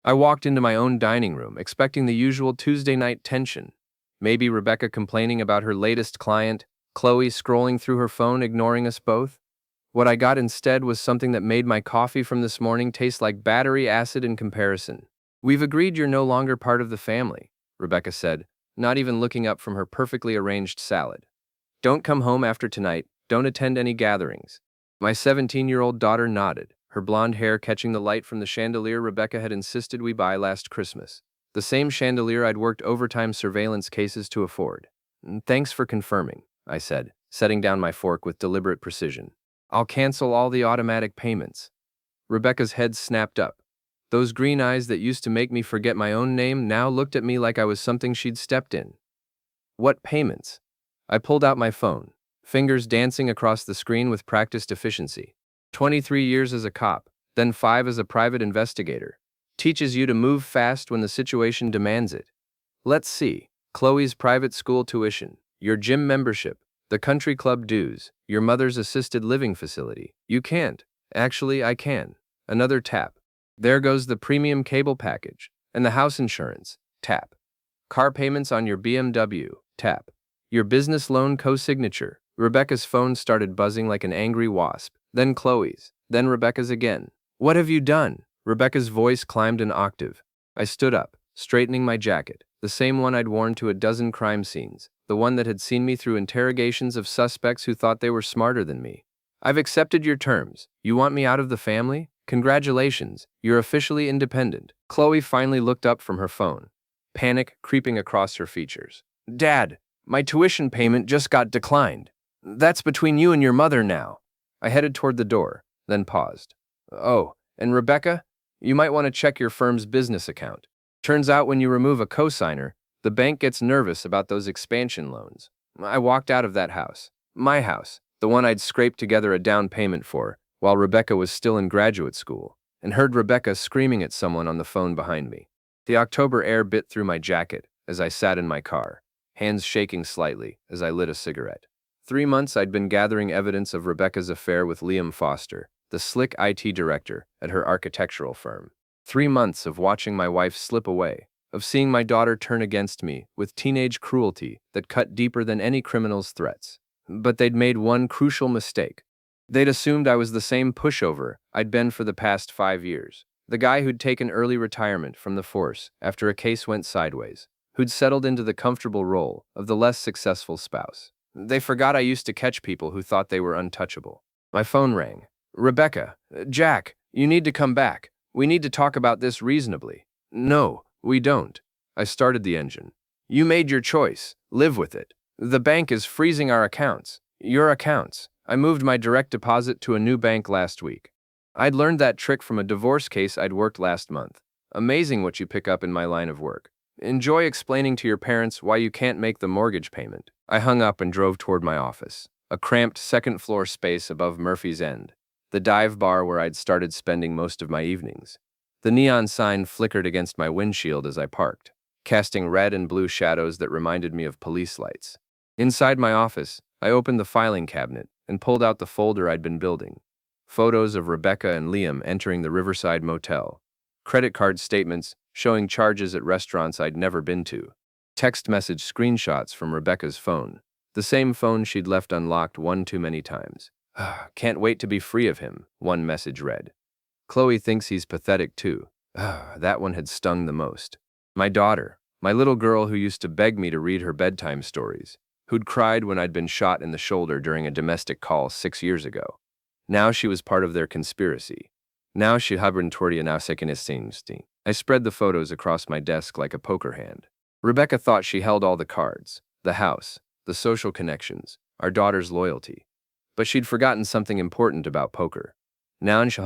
I walked into my own dining room, expecting the usual Tuesday night tension. Maybe Rebecca complaining about her latest client, Chloe scrolling through her phone, ignoring us both. What I got instead was something that made my coffee from this morning taste like battery acid in comparison. "We've agreed you're no longer part of the family," Rebecca said, not even looking up from her perfectly arranged salad. "Don't come home after tonight, don't attend any gatherings." My 17-year-old daughter nodded, her blonde hair catching the light from the chandelier Rebecca had insisted we buy last Christmas. The same chandelier I'd worked overtime surveillance cases to afford. "Thanks for confirming," I said, setting down my fork with deliberate precision. "I'll cancel all the automatic payments." Rebecca's head snapped up. Those green eyes that used to make me forget my own name now looked at me like I was something she'd stepped in. "What payments?" I pulled out my phone, fingers dancing across the screen with practiced efficiency. 23 years as a cop, then 5 as a private investigator. Teaches you to move fast when the situation demands it. Let's see. Chloe's private school tuition, your gym membership, the country club dues, your mother's assisted living facility. You can't. Actually, I can. Another tap. There goes the premium cable package. And the house insurance. Tap. Car payments on your BMW. Tap. Your business loan co-signature. Rebecca's phone started buzzing like an angry wasp. Then Chloe's. Then Rebecca's again. "What have you done?" Rebecca's voice climbed an octave. I stood up, straightening my jacket, the same one I'd worn to a dozen crime scenes, the one that had seen me through interrogations of suspects who thought they were smarter than me. "I've accepted your terms. You want me out of the family? Congratulations, you're officially independent." Chloe finally looked up from her phone, panic creeping across her features. "Dad, my tuition payment just got declined. That's between you and your mother now." I headed toward the door, then paused. "Oh, and Rebecca, you might want to check your firm's business account. Turns out when you remove a cosigner, the bank gets nervous about those expansion loans." I walked out of that house. My house, the one I'd scraped together a down payment for, while Rebecca was still in graduate school, and heard Rebecca screaming at someone on the phone behind me. The October air bit through my jacket as I sat in my car, hands shaking slightly as I lit a cigarette. 3 months I'd been gathering evidence of Rebecca's affair with Liam Foster, the slick IT director at her architectural firm. 3 months of watching my wife slip away, of seeing my daughter turn against me with teenage cruelty that cut deeper than any criminal's threats. But they'd made one crucial mistake. They'd assumed I was the same pushover I'd been for the past 5 years. The guy who'd taken early retirement from the force after a case went sideways, who'd settled into the comfortable role of the less successful spouse. They forgot I used to catch people who thought they were untouchable. My phone rang. "Rebecca, Jack, you need to come back. We need to talk about this reasonably." "No, we don't." I started the engine. "You made your choice. Live with it. The bank is freezing our accounts. Your accounts." I moved my direct deposit to a new bank last week. I'd learned that trick from a divorce case I'd worked last month. Amazing what you pick up in my line of work. Enjoy explaining to your parents why you can't make the mortgage payment. I hung up and drove toward my office, a cramped second-floor space above Murphy's End, the dive bar where I'd started spending most of my evenings. The neon sign flickered against my windshield as I parked, casting red and blue shadows that reminded me of police lights. Inside my office, I opened the filing cabinet and pulled out the folder I'd been building. Photos of Rebecca and Liam entering the Riverside Motel. Credit card statements showing charges at restaurants I'd never been to. Text message screenshots from Rebecca's phone, the same phone she'd left unlocked one too many times. "Can't wait to be free of him," one message read. "Chloe thinks he's pathetic too." That one had stung the most. My daughter, my little girl who used to beg me to read her bedtime stories, who'd cried when I'd been shot in the shoulder during a domestic call 6 years ago. Now she was part of their conspiracy. Now she hubern toward now second. I spread the photos across my desk like a poker hand. Rebecca thought she held all the cards, the house, the social connections, our daughter's loyalty. But she'd forgotten something important about poker. Nando,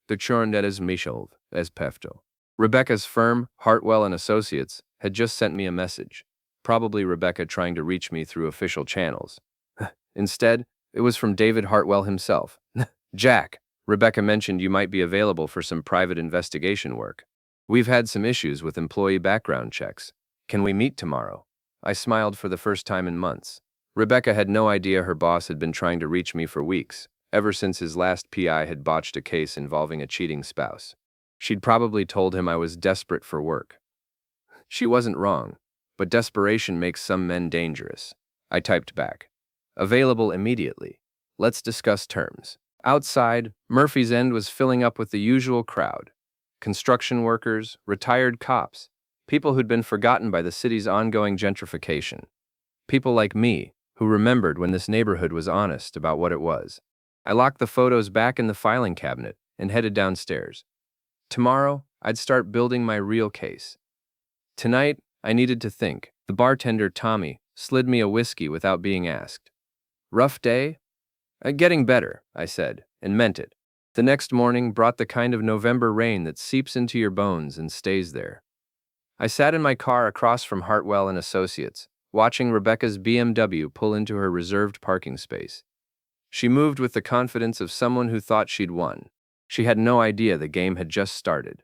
the chorndetas Michelv, as pefto. Rebecca's firm, Hartwell and Associates, had just sent me a message. Probably Rebecca trying to reach me through official channels. Instead, it was from David Hartwell himself. "Jack, Rebecca mentioned you might be available for some private investigation work. We've had some issues with employee background checks. Can we meet tomorrow?" I smiled for the first time in months. Rebecca had no idea her boss had been trying to reach me for weeks, ever since his last PI had botched a case involving a cheating spouse. She'd probably told him I was desperate for work. She wasn't wrong, but desperation makes some men dangerous. I typed back. Available immediately. Let's discuss terms. Outside, Murphy's End was filling up with the usual crowd. Construction workers, retired cops, people who'd been forgotten by the city's ongoing gentrification. People like me, who remembered when this neighborhood was honest about what it was. I locked the photos back in the filing cabinet and headed downstairs. Tomorrow, I'd start building my real case. Tonight, I needed to think. The bartender, Tommy, slid me a whiskey without being asked. Rough day? Getting better, I said, and meant it. The next morning brought the kind of November rain that seeps into your bones and stays there. I sat in my car across from Hartwell and Associates, watching Rebecca's BMW pull into her reserved parking space. She moved with the confidence of someone who thought she'd won. She had no idea the game had just started.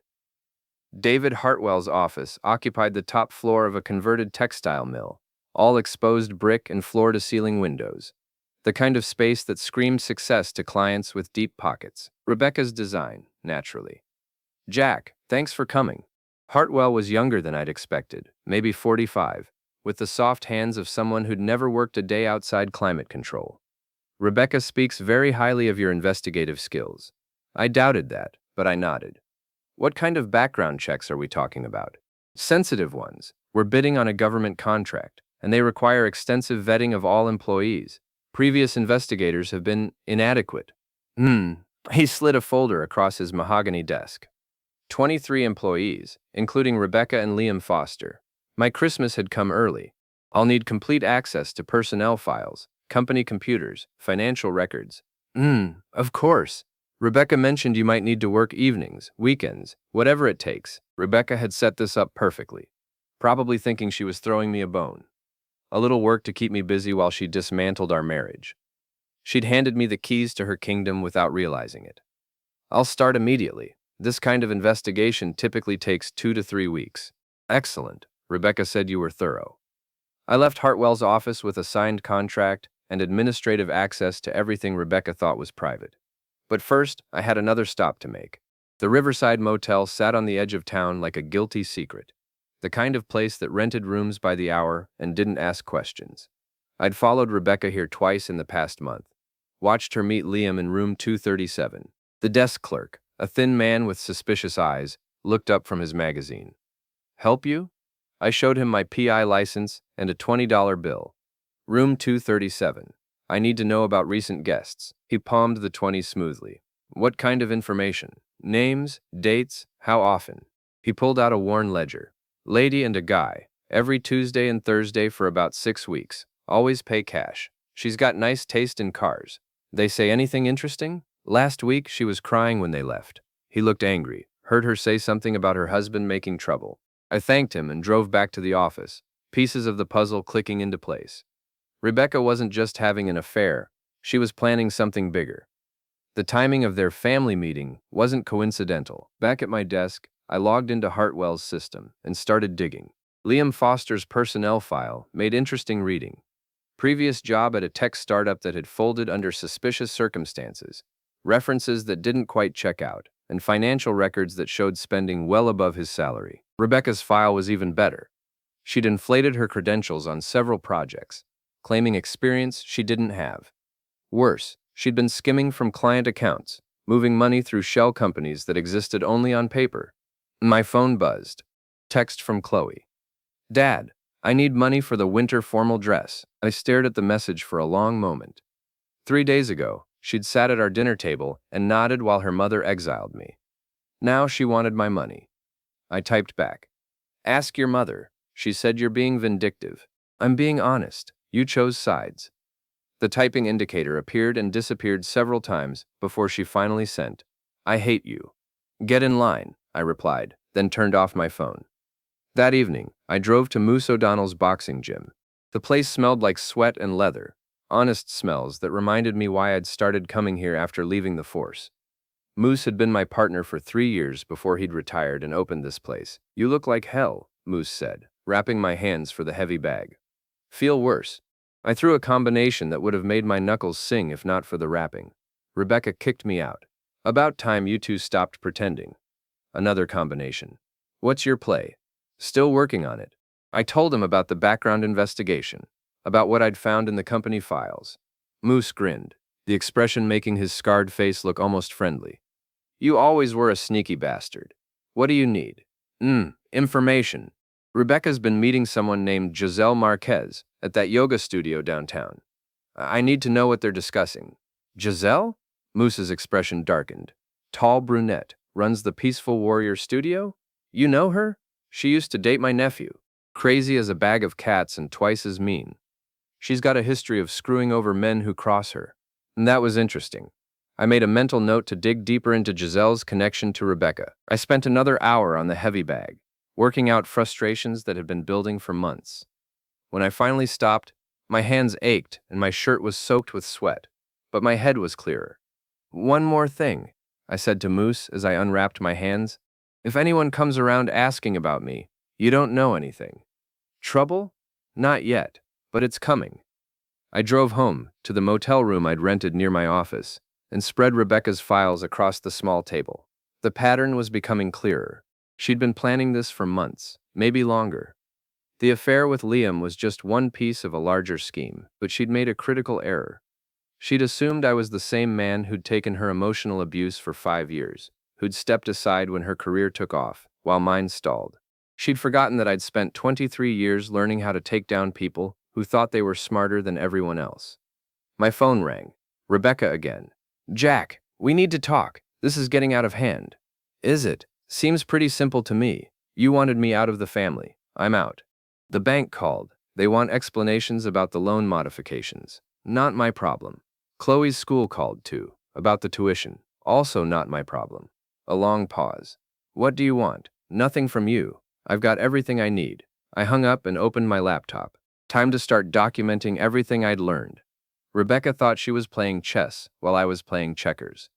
David Hartwell's office occupied the top floor of a converted textile mill, all exposed brick and floor-to-ceiling windows. The kind of space that screamed success to clients with deep pockets. Rebecca's design, naturally. Jack, thanks for coming. Hartwell was younger than I'd expected, maybe 45, with the soft hands of someone who'd never worked a day outside climate control. Rebecca speaks very highly of your investigative skills. I doubted that, but I nodded. What kind of background checks are we talking about? Sensitive ones. We're bidding on a government contract, and they require extensive vetting of all employees. Previous investigators have been inadequate. He slid a folder across his mahogany desk. 23 employees, including Rebecca and Liam Foster. My Christmas had come early. I'll need complete access to personnel files, company computers, financial records. Of course. Rebecca mentioned you might need to work evenings, weekends, whatever it takes. Rebecca had set this up perfectly, probably thinking she was throwing me a bone. A little work to keep me busy while she dismantled our marriage. She'd handed me the keys to her kingdom without realizing it. I'll start immediately. This kind of investigation typically takes 2 to 3 weeks. Excellent. Rebecca said you were thorough. I left Hartwell's office with a signed contract and administrative access to everything Rebecca thought was private. But first, I had another stop to make. The Riverside Motel sat on the edge of town like a guilty secret. The kind of place that rented rooms by the hour and didn't ask questions. I'd followed Rebecca here twice in the past month. Watched her meet Liam in room 237. The desk clerk, a thin man with suspicious eyes, looked up from his magazine. Help you? I showed him my PI license and a $20 bill. Room 237. I need to know about recent guests. He palmed the 20 smoothly. What kind of information? Names, dates, how often? He pulled out a worn ledger. Lady and a guy. Every Tuesday and Thursday for about 6 weeks. Always pay cash. She's got nice taste in cars. They say anything interesting? Last week, she was crying when they left. He looked angry. Heard her say something about her husband making trouble. I thanked him and drove back to the office, pieces of the puzzle clicking into place. Rebecca wasn't just having an affair. She was planning something bigger. The timing of their family meeting wasn't coincidental. Back at my desk, I logged into Hartwell's system and started digging. Liam Foster's personnel file made interesting reading. Previous job at a tech startup that had folded under suspicious circumstances, references that didn't quite check out, and financial records that showed spending well above his salary. Rebecca's file was even better. She'd inflated her credentials on several projects, claiming experience she didn't have. Worse, she'd been skimming from client accounts, moving money through shell companies that existed only on paper. My phone buzzed. Text from Chloe. Dad, I need money for the winter formal dress. I stared at the message for a long moment. 3 days ago, she'd sat at our dinner table and nodded while her mother exiled me. Now she wanted my money. I typed back. Ask your mother. She said you're being vindictive. I'm being honest. You chose sides. The typing indicator appeared and disappeared several times before she finally sent. I hate you. Get in line, I replied, then turned off my phone. That evening, I drove to Moose O'Donnell's boxing gym. The place smelled like sweat and leather, honest smells that reminded me why I'd started coming here after leaving the force. Moose had been my partner for 3 years before he'd retired and opened this place. You look like hell, Moose said, wrapping my hands for the heavy bag. Feel worse. I threw a combination that would have made my knuckles sing if not for the wrapping. Rebecca kicked me out. About time you two stopped pretending. Another combination. What's your play? Still working on it. I told him about the background investigation, about what I'd found in the company files. Moose grinned, the expression making his scarred face look almost friendly. You always were a sneaky bastard. What do you need? Information. Rebecca's been meeting someone named Giselle Marquez at that yoga studio downtown. I need to know what they're discussing. Giselle? Moose's expression darkened. Tall brunette, runs the Peaceful Warrior studio? You know her? She used to date my nephew. Crazy as a bag of cats and twice as mean. She's got a history of screwing over men who cross her. And that was interesting. I made a mental note to dig deeper into Giselle's connection to Rebecca. I spent another hour on the heavy bag, working out frustrations that had been building for months. When I finally stopped, my hands ached and my shirt was soaked with sweat, but my head was clearer. One more thing, I said to Moose as I unwrapped my hands. If anyone comes around asking about me, you don't know anything. Trouble? Not yet, but it's coming. I drove home, to the motel room I'd rented near my office, and spread Rebecca's files across the small table. The pattern was becoming clearer. She'd been planning this for months, maybe longer. The affair with Liam was just one piece of a larger scheme, but she'd made a critical error. She'd assumed I was the same man who'd taken her emotional abuse for 5 years, who'd stepped aside when her career took off, while mine stalled. She'd forgotten that I'd spent 23 years learning how to take down people who thought they were smarter than everyone else. My phone rang. Rebecca again. Jack, we need to talk. This is getting out of hand. Is it? Seems pretty simple to me. You wanted me out of the family. I'm out. The bank called. They want explanations about the loan modifications. Not my problem. Chloe's school called too, about the tuition. Also not my problem. A long pause. What do you want? Nothing from you. I've got everything I need. I hung up and opened my laptop. Time to start documenting everything I'd learned. Rebecca thought she was playing chess while I was playing checkers.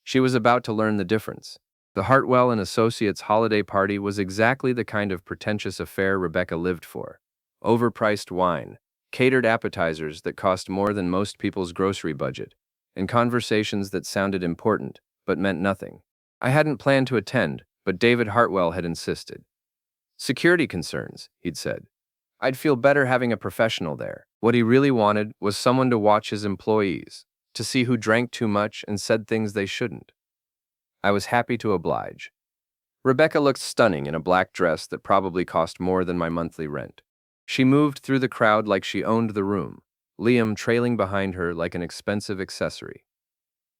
She was about to learn the difference. The Hartwell and Associates holiday party was exactly the kind of pretentious affair Rebecca lived for. Overpriced wine, catered appetizers that cost more than most people's grocery budget, and conversations that sounded important but meant nothing. I hadn't planned to attend, but David Hartwell had insisted. Security concerns, he'd said. I'd feel better having a professional there. What he really wanted was someone to watch his employees, to see who drank too much and said things they shouldn't. I was happy to oblige. Rebecca looked stunning in a black dress that probably cost more than my monthly rent. She moved through the crowd like she owned the room, Liam trailing behind her like an expensive accessory.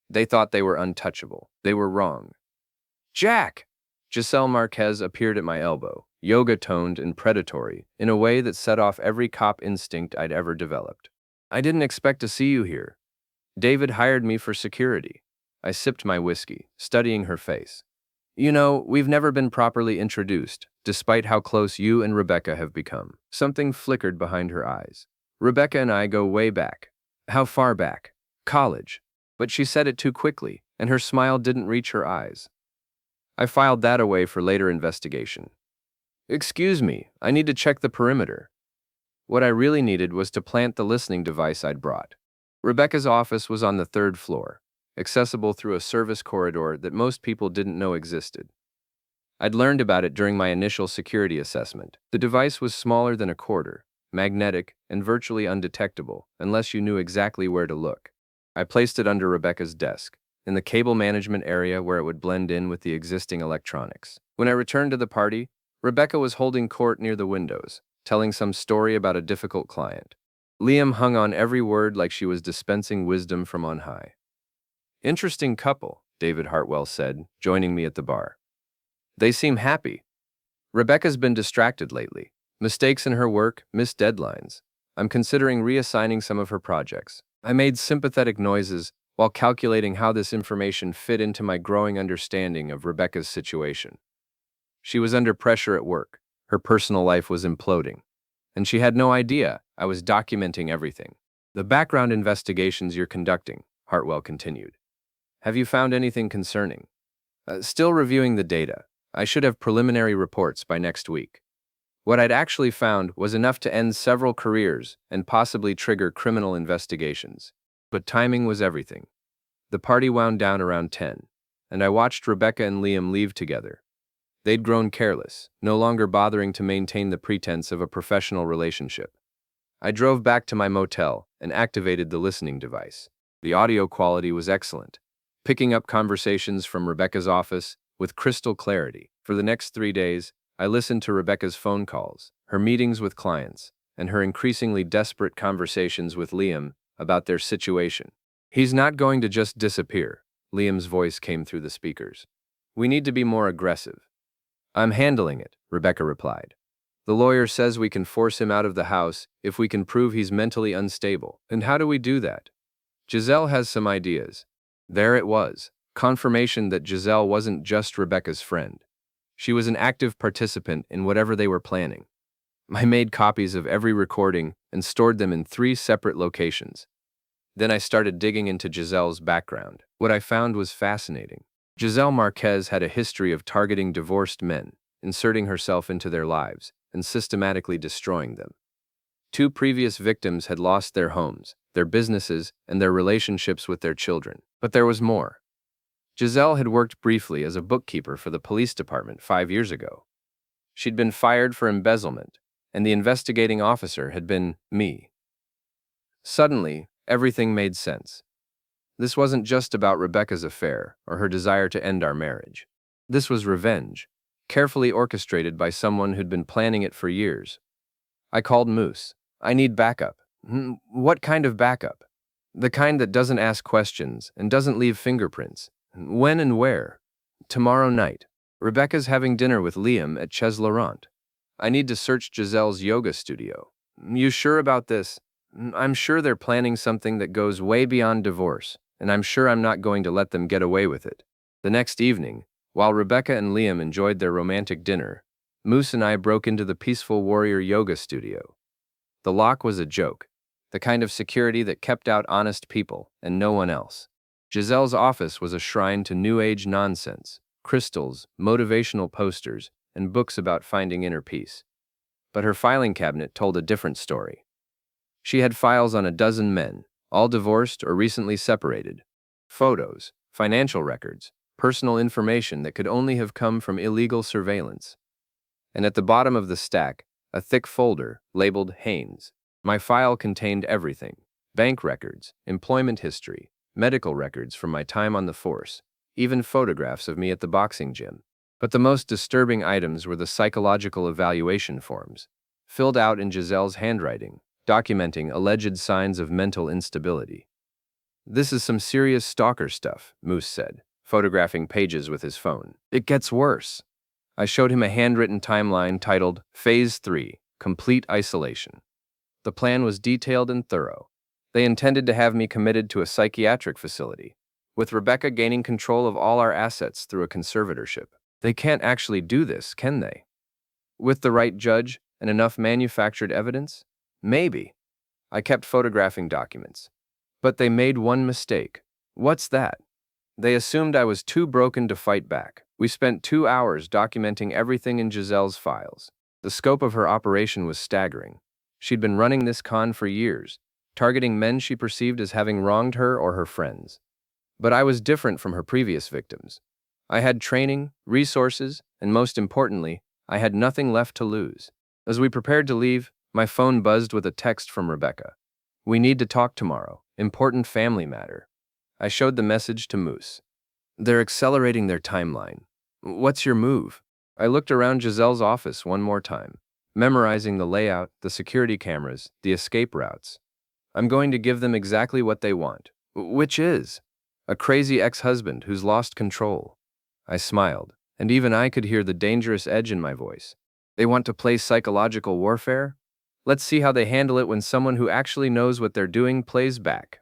They thought they were untouchable. They were wrong. Jack! Giselle Marquez appeared at my elbow, yoga-toned and predatory, in a way that set off every cop instinct I'd ever developed. I didn't expect to see you here. David hired me for security. I sipped my whiskey, studying her face. You know, we've never been properly introduced, despite how close you and Rebecca have become. Something flickered behind her eyes. Rebecca and I go way back. How far back? College. But she said it too quickly, and her smile didn't reach her eyes. I filed that away for later investigation. Excuse me, I need to check the perimeter. What I really needed was to plant the listening device I'd brought. Rebecca's office was on the 3rd floor, accessible through a service corridor that most people didn't know existed. I'd learned about it during my initial security assessment. The device was smaller than a quarter, magnetic, and virtually undetectable, unless you knew exactly where to look. I placed it under Rebecca's desk, in the cable management area where it would blend in with the existing electronics. When I returned to the party, Rebecca was holding court near the windows, telling some story about a difficult client. Liam hung on every word like she was dispensing wisdom from on high. Interesting couple, David Hartwell said, joining me at the bar. They seem happy. Rebecca's been distracted lately. Mistakes in her work, missed deadlines. I'm considering reassigning some of her projects. I made sympathetic noises while calculating how this information fit into my growing understanding of Rebecca's situation. She was under pressure at work. Her personal life was imploding. And she had no idea I was documenting everything. The background investigations you're conducting, Hartwell continued. Have you found anything concerning? Still reviewing the data. I should have preliminary reports by next week. What I'd actually found was enough to end several careers and possibly trigger criminal investigations. But timing was everything. The party wound down around 10, and I watched Rebecca and Liam leave together. They'd grown careless, no longer bothering to maintain the pretense of a professional relationship. I drove back to my motel and activated the listening device. The audio quality was excellent, picking up conversations from Rebecca's office with crystal clarity. For the next 3 days, I listened to Rebecca's phone calls, her meetings with clients, and her increasingly desperate conversations with Liam about their situation. "He's not going to just disappear," Liam's voice came through the speakers. "We need to be more aggressive." "I'm handling it," Rebecca replied. "The lawyer says we can force him out of the house if we can prove he's mentally unstable. And how do we do that?" "Giselle has some ideas." There it was, confirmation that Giselle wasn't just Rebecca's friend. She was an active participant in whatever they were planning. I made copies of every recording and stored them in 3 separate locations. Then I started digging into Giselle's background. What I found was fascinating. Giselle Marquez had a history of targeting divorced men, inserting herself into their lives, and systematically destroying them. 2 previous victims had lost their homes, their businesses, and their relationships with their children. But there was more. Giselle had worked briefly as a bookkeeper for the police department 5 years ago. She'd been fired for embezzlement, and the investigating officer had been me. Suddenly, everything made sense. This wasn't just about Rebecca's affair or her desire to end our marriage. This was revenge, carefully orchestrated by someone who'd been planning it for years. I called Moose. "I need backup." "What kind of backup?" "The kind that doesn't ask questions and doesn't leave fingerprints." "When and where?" "Tomorrow night. Rebecca's having dinner with Liam at Chez Laurent. I need to search Giselle's yoga studio." "You sure about this?" "I'm sure they're planning something that goes way beyond divorce, and I'm sure I'm not going to let them get away with it." The next evening, while Rebecca and Liam enjoyed their romantic dinner, Moose and I broke into the Peaceful Warrior Yoga studio. The lock was a joke, the kind of security that kept out honest people and no one else. Giselle's office was a shrine to New Age nonsense, crystals, motivational posters, and books about finding inner peace. But her filing cabinet told a different story. She had files on a dozen men, all divorced or recently separated. Photos, financial records, personal information that could only have come from illegal surveillance. And at the bottom of the stack, a thick folder labeled Haynes. My file contained everything: bank records, employment history, medical records from my time on the force, even photographs of me at the boxing gym. But the most disturbing items were the psychological evaluation forms, filled out in Giselle's handwriting, documenting alleged signs of mental instability. "This is some serious stalker stuff," Moose said, photographing pages with his phone. "It gets worse." I showed him a handwritten timeline titled Phase 3, Complete Isolation. The plan was detailed and thorough. They intended to have me committed to a psychiatric facility, with Rebecca gaining control of all our assets through a conservatorship. They can't actually do this, can they? With the right judge and enough manufactured evidence? Maybe. I kept photographing documents. But they made one mistake. What's that? They assumed I was too broken to fight back. We spent 2 hours documenting everything in Giselle's files. The scope of her operation was staggering. She'd been running this con for years, targeting men she perceived as having wronged her or her friends. But I was different from her previous victims. I had training, resources, and most importantly, I had nothing left to lose. As we prepared to leave, my phone buzzed with a text from Rebecca. "We need to talk tomorrow. Important family matter." I showed the message to Moose. "They're accelerating their timeline. What's your move?" I looked around Giselle's office one more time, memorizing the layout, the security cameras, the escape routes. "I'm going to give them exactly what they want." "Which is?" "A crazy ex-husband who's lost control." I smiled, and even I could hear the dangerous edge in my voice. "They want to play psychological warfare? Let's see how they handle it when someone who actually knows what they're doing plays back."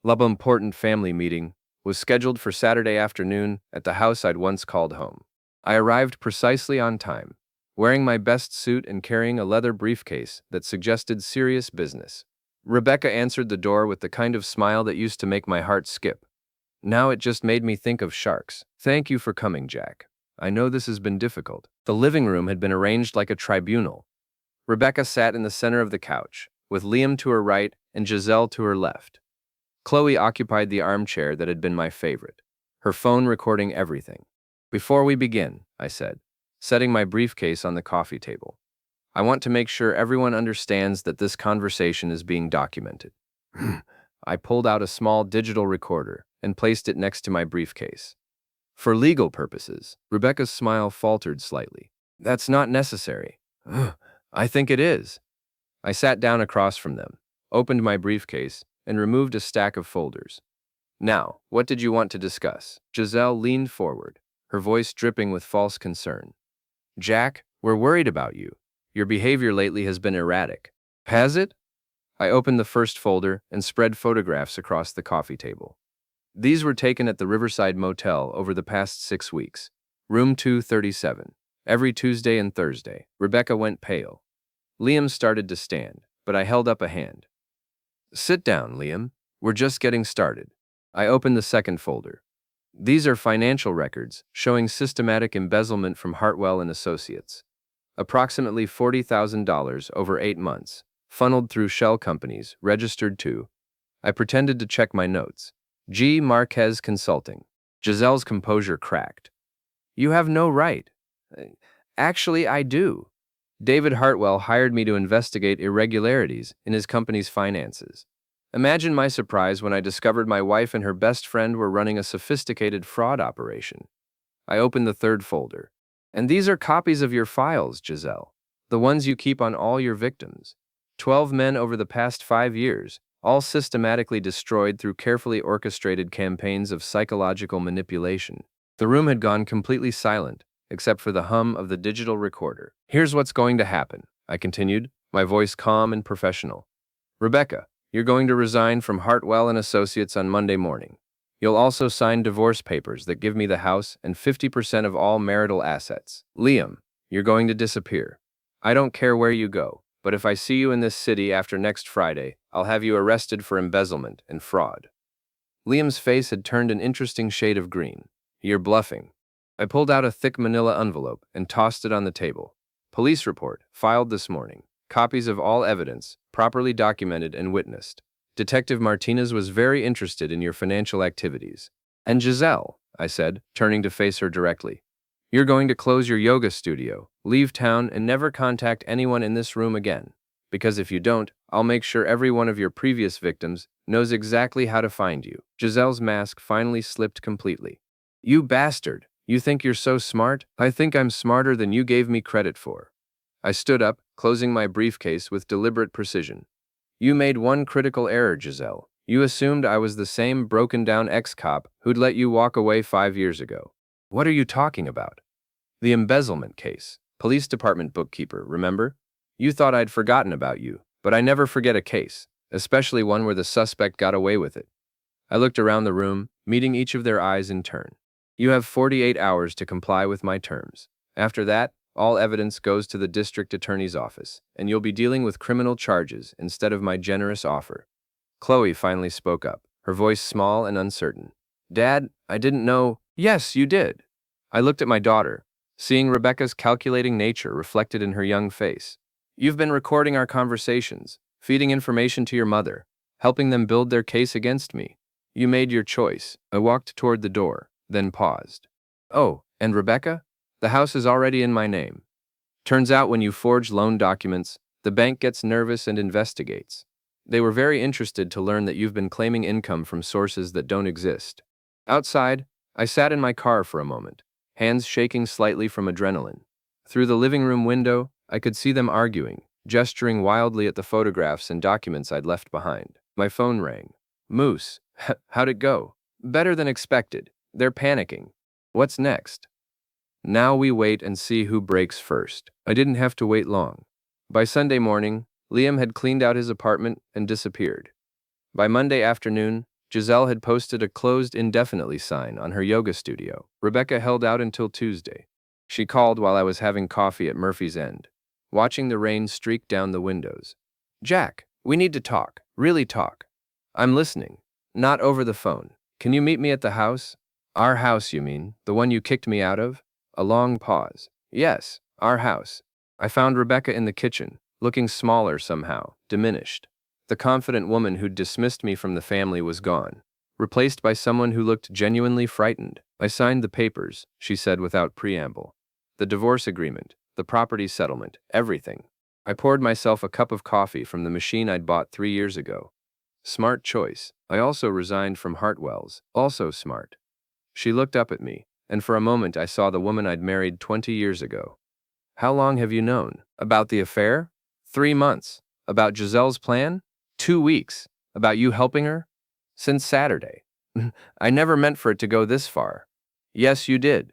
The important family meeting was scheduled for Saturday afternoon at the house I'd once called home. I arrived precisely on time, wearing my best suit and carrying a leather briefcase that suggested serious business. Rebecca answered the door with the kind of smile that used to make my heart skip. Now it just made me think of sharks. "Thank you for coming, Jack. I know this has been difficult." The living room had been arranged like a tribunal. Rebecca sat in the center of the couch, with Liam to her right and Giselle to her left. Chloe occupied the armchair that had been my favorite, her phone recording everything. Before we begin, I said, setting my briefcase on the coffee table, I want to make sure everyone understands that this conversation is being documented. I pulled out a small digital recorder and placed it next to my briefcase. For legal purposes, Rebecca's smile faltered slightly. That's not necessary. I think it is. I sat down across from them, opened my briefcase, and removed a stack of folders. Now, what did you want to discuss? Giselle leaned forward, her voice dripping with false concern. Jack, we're worried about you. Your behavior lately has been erratic. Has it? I opened the first folder and spread photographs across the coffee table. These were taken at the Riverside Motel over the past 6 weeks. Room 237. Every Tuesday and Thursday. Rebecca went pale. Liam started to stand, but I held up a hand. Sit down, Liam. We're just getting started. I opened the second folder. These are financial records showing systematic embezzlement from Hartwell and Associates. Approximately $40,000 over 8 months, funneled through shell companies, registered to. I pretended to check my notes. G. Marquez Consulting. Giselle's composure cracked. You have no right. Actually, I do. David Hartwell hired me to investigate irregularities in his company's finances. Imagine my surprise when I discovered my wife and her best friend were running a sophisticated fraud operation. I opened the third folder. And these are copies of your files, Giselle. The ones you keep on all your victims. 12 men over the past 5 years, all systematically destroyed through carefully orchestrated campaigns of psychological manipulation. The room had gone completely silent, except for the hum of the digital recorder. Here's what's going to happen, I continued, my voice calm and professional. Rebecca, you're going to resign from Hartwell and Associates on Monday morning. You'll also sign divorce papers that give me the house and 50% of all marital assets. Liam, you're going to disappear. I don't care where you go, but if I see you in this city after next Friday, I'll have you arrested for embezzlement and fraud. Liam's face had turned an interesting shade of green. You're bluffing. I pulled out a thick manila envelope and tossed it on the table. Police report, filed this morning. Copies of all evidence, properly documented and witnessed. Detective Martinez was very interested in your financial activities. And Giselle, I said, turning to face her directly. You're going to close your yoga studio, leave town, and never contact anyone in this room again. Because if you don't, I'll make sure every one of your previous victims knows exactly how to find you. Giselle's mask finally slipped completely. You bastard! You think you're so smart? I think I'm smarter than you gave me credit for. I stood up, closing my briefcase with deliberate precision. You made one critical error, Giselle. You assumed I was the same broken-down ex-cop who'd let you walk away 5 years ago. What are you talking about? The embezzlement case. Police department bookkeeper, remember? You thought I'd forgotten about you, but I never forget a case, especially one where the suspect got away with it. I looked around the room, meeting each of their eyes in turn. You have 48 hours to comply with my terms. After that, all evidence goes to the district attorney's office, and you'll be dealing with criminal charges instead of my generous offer. Chloe finally spoke up, her voice small and uncertain. Dad, I didn't know. Yes, you did. I looked at my daughter, seeing Rebecca's calculating nature reflected in her young face. You've been recording our conversations, feeding information to your mother, helping them build their case against me. You made your choice. I walked toward the door, then paused. Oh, and Rebecca? The house is already in my name. Turns out when you forge loan documents, the bank gets nervous and investigates. They were very interested to learn that you've been claiming income from sources that don't exist. Outside, I sat in my car for a moment, hands shaking slightly from adrenaline. Through the living room window, I could see them arguing, gesturing wildly at the photographs and documents I'd left behind. My phone rang. Moose, how'd it go? Better than expected. They're panicking. What's next? Now we wait and see who breaks first. I didn't have to wait long. By Sunday morning, Liam had cleaned out his apartment and disappeared. By Monday afternoon, Giselle had posted a closed indefinitely sign on her yoga studio. Rebecca held out until Tuesday. She called while I was having coffee at Murphy's End, watching the rain streak down the windows. Jack, we need to talk. Really talk. I'm listening. Not over the phone. Can you meet me at the house? Our house, you mean? The one you kicked me out of? A long pause. Yes, our house. I found Rebecca in the kitchen, looking smaller somehow, diminished. The confident woman who'd dismissed me from the family was gone, replaced by someone who looked genuinely frightened. I signed the papers, she said without preamble. The divorce agreement, the property settlement, everything. I poured myself a cup of coffee from the machine I'd bought 3 years ago. Smart choice. I also resigned from Hartwell's, also smart. She looked up at me, and for a moment I saw the woman I'd married 20 years ago. How long have you known? About the affair? 3 months. About Giselle's plan? 2 weeks. About you helping her? Since Saturday. I never meant for it to go this far. Yes, you did.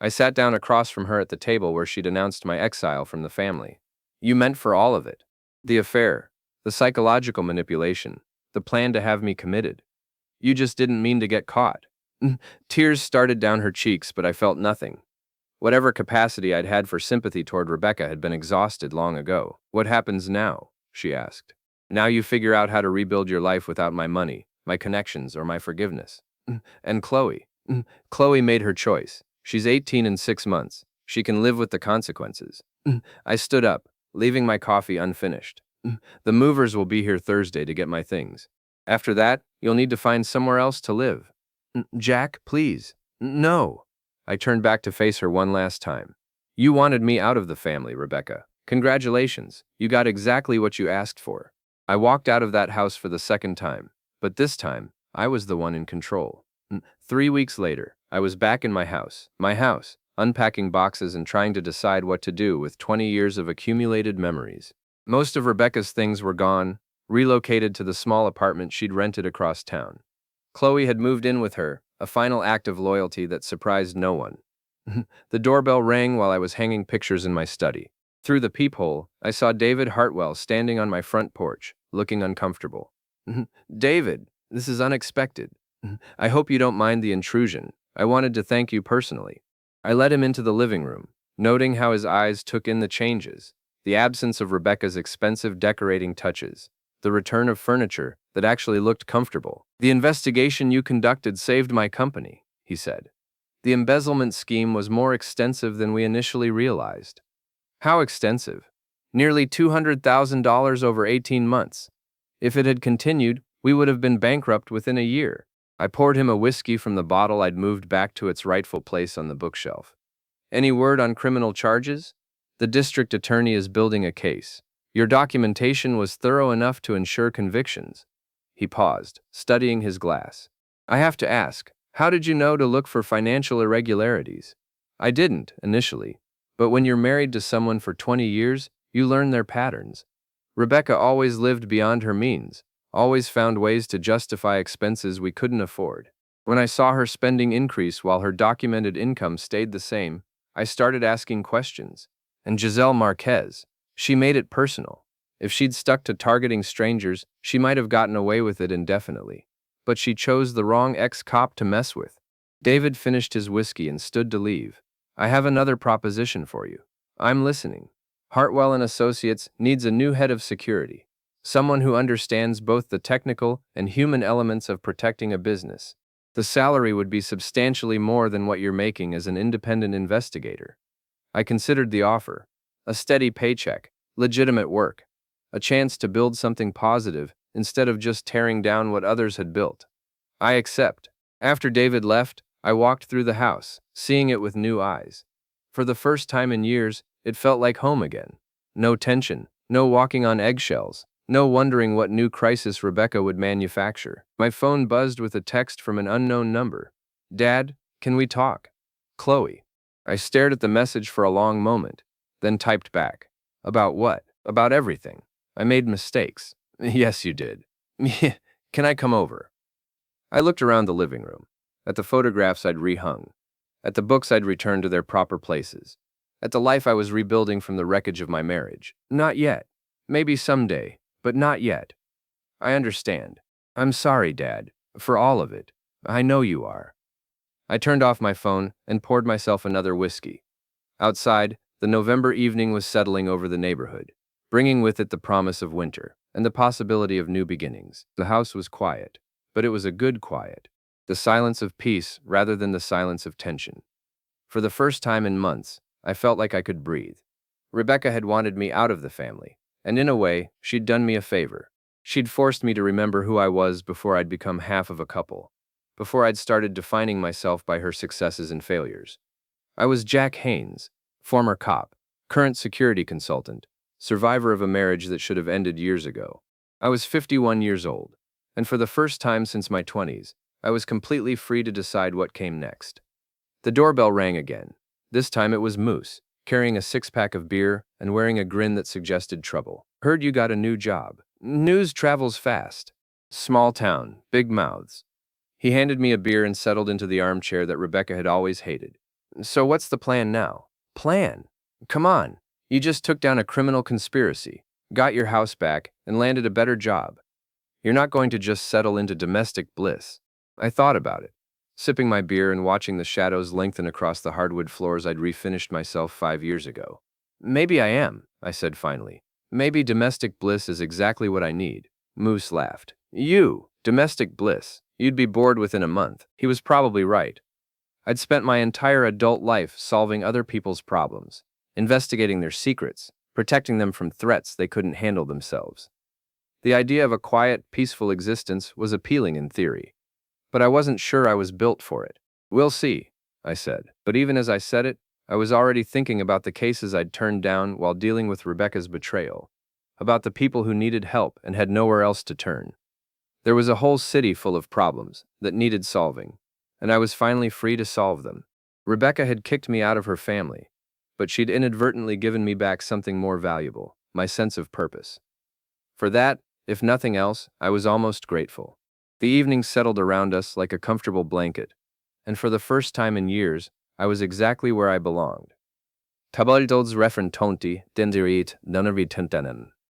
I sat down across from her at the table where she'd announced my exile from the family. You meant for all of it. The affair, the psychological manipulation, the plan to have me committed. You just didn't mean to get caught. Tears started down her cheeks, but I felt nothing. Whatever capacity I'd had for sympathy toward Rebecca had been exhausted long ago. What happens now? She asked. Now you figure out how to rebuild your life without my money, my connections, or my forgiveness. And Chloe. Chloe made her choice. She's 18 in 6 months. She can live with the consequences. I stood up, leaving my coffee unfinished. The movers will be here Thursday to get my things. After that, you'll need to find somewhere else to live. Jack, please. No. I turned back to face her one last time. You wanted me out of the family, Rebecca. Congratulations. You got exactly what you asked for. I walked out of that house for the second time, but this time, I was the one in control. 3 weeks later, I was back in my house, unpacking boxes and trying to decide what to do with 20 years of accumulated memories. Most of Rebecca's things were gone, relocated to the small apartment she'd rented across town. Chloe had moved in with her, a final act of loyalty that surprised no one. The doorbell rang while I was hanging pictures in my study. Through the peephole, I saw David Hartwell standing on my front porch, looking uncomfortable. David, this is unexpected. I hope you don't mind the intrusion. I wanted to thank you personally. I led him into the living room, noting how his eyes took in the changes, the absence of Rebecca's expensive decorating touches, the return of furniture that actually looked comfortable. The investigation you conducted saved my company, he said. The embezzlement scheme was more extensive than we initially realized. How extensive? Nearly $200,000 over 18 months. If it had continued, we would have been bankrupt within a year. I poured him a whiskey from the bottle I'd moved back to its rightful place on the bookshelf. Any word on criminal charges? The district attorney is building a case. Your documentation was thorough enough to ensure convictions. He paused, studying his glass. I have to ask, how did you know to look for financial irregularities? I didn't, initially. But when you're married to someone for 20 years, you learn their patterns. Rebecca always lived beyond her means, always found ways to justify expenses we couldn't afford. When I saw her spending increase while her documented income stayed the same, I started asking questions. And Giselle Marquez, she made it personal. If she'd stuck to targeting strangers, she might have gotten away with it indefinitely. But she chose the wrong ex-cop to mess with. David finished his whiskey and stood to leave. I have another proposition for you. I'm listening. Hartwell and Associates needs a new head of security. Someone who understands both the technical and human elements of protecting a business. The salary would be substantially more than what you're making as an independent investigator. I considered the offer. A steady paycheck, legitimate work, a chance to build something positive instead of just tearing down what others had built. I accept. After David left, I walked through the house, seeing it with new eyes. For the first time in years, it felt like home again. No tension, no walking on eggshells, no wondering what new crisis Rebecca would manufacture. My phone buzzed with a text from an unknown number. Dad, can we talk? Chloe. I stared at the message for a long moment, then typed back. About what? About everything. I made mistakes. Yes, you did. Can I come over? I looked around the living room, at the photographs I'd rehung, at the books I'd returned to their proper places, at the life I was rebuilding from the wreckage of my marriage. Not yet. Maybe someday, but not yet. I understand. I'm sorry, Dad, for all of it. I know you are. I turned off my phone and poured myself another whiskey. Outside, the November evening was settling over the neighborhood, bringing with it the promise of winter and the possibility of new beginnings. The house was quiet, but it was a good quiet, the silence of peace rather than the silence of tension. For the first time in months, I felt like I could breathe. Rebecca had wanted me out of the family, and in a way, she'd done me a favor. She'd forced me to remember who I was before I'd become half of a couple, before I'd started defining myself by her successes and failures. I was Jack Haynes, former cop, current security consultant, survivor of a marriage that should have ended years ago. I was 51 years old, and for the first time since my 20s, I was completely free to decide what came next. The doorbell rang again. This time it was Moose, carrying a six-pack of beer and wearing a grin that suggested trouble. Heard you got a new job. News travels fast. Small town, big mouths. He handed me a beer and settled into the armchair that Rebecca had always hated. So what's the plan now? Plan? Come on. You just took down a criminal conspiracy, got your house back, and landed a better job. You're not going to just settle into domestic bliss. I thought about it, sipping my beer and watching the shadows lengthen across the hardwood floors I'd refinished myself 5 years ago. Maybe I am, I said finally. Maybe domestic bliss is exactly what I need. Moose laughed. You, domestic bliss. You'd be bored within a month. He was probably right. I'd spent my entire adult life solving other people's problems, investigating their secrets, protecting them from threats they couldn't handle themselves. The idea of a quiet, peaceful existence was appealing in theory, but I wasn't sure I was built for it. We'll see, I said. But even as I said it, I was already thinking about the cases I'd turned down while dealing with Rebecca's betrayal, about the people who needed help and had nowhere else to turn. There was a whole city full of problems that needed solving, and I was finally free to solve them. Rebecca had kicked me out of her family, but she'd inadvertently given me back something more valuable, my sense of purpose. For that, if nothing else, I was almost grateful. The evening settled around us like a comfortable blanket, and for the first time in years, I was exactly where I belonged. Tabaldods referen tonti, dendirit, nunavitentanen.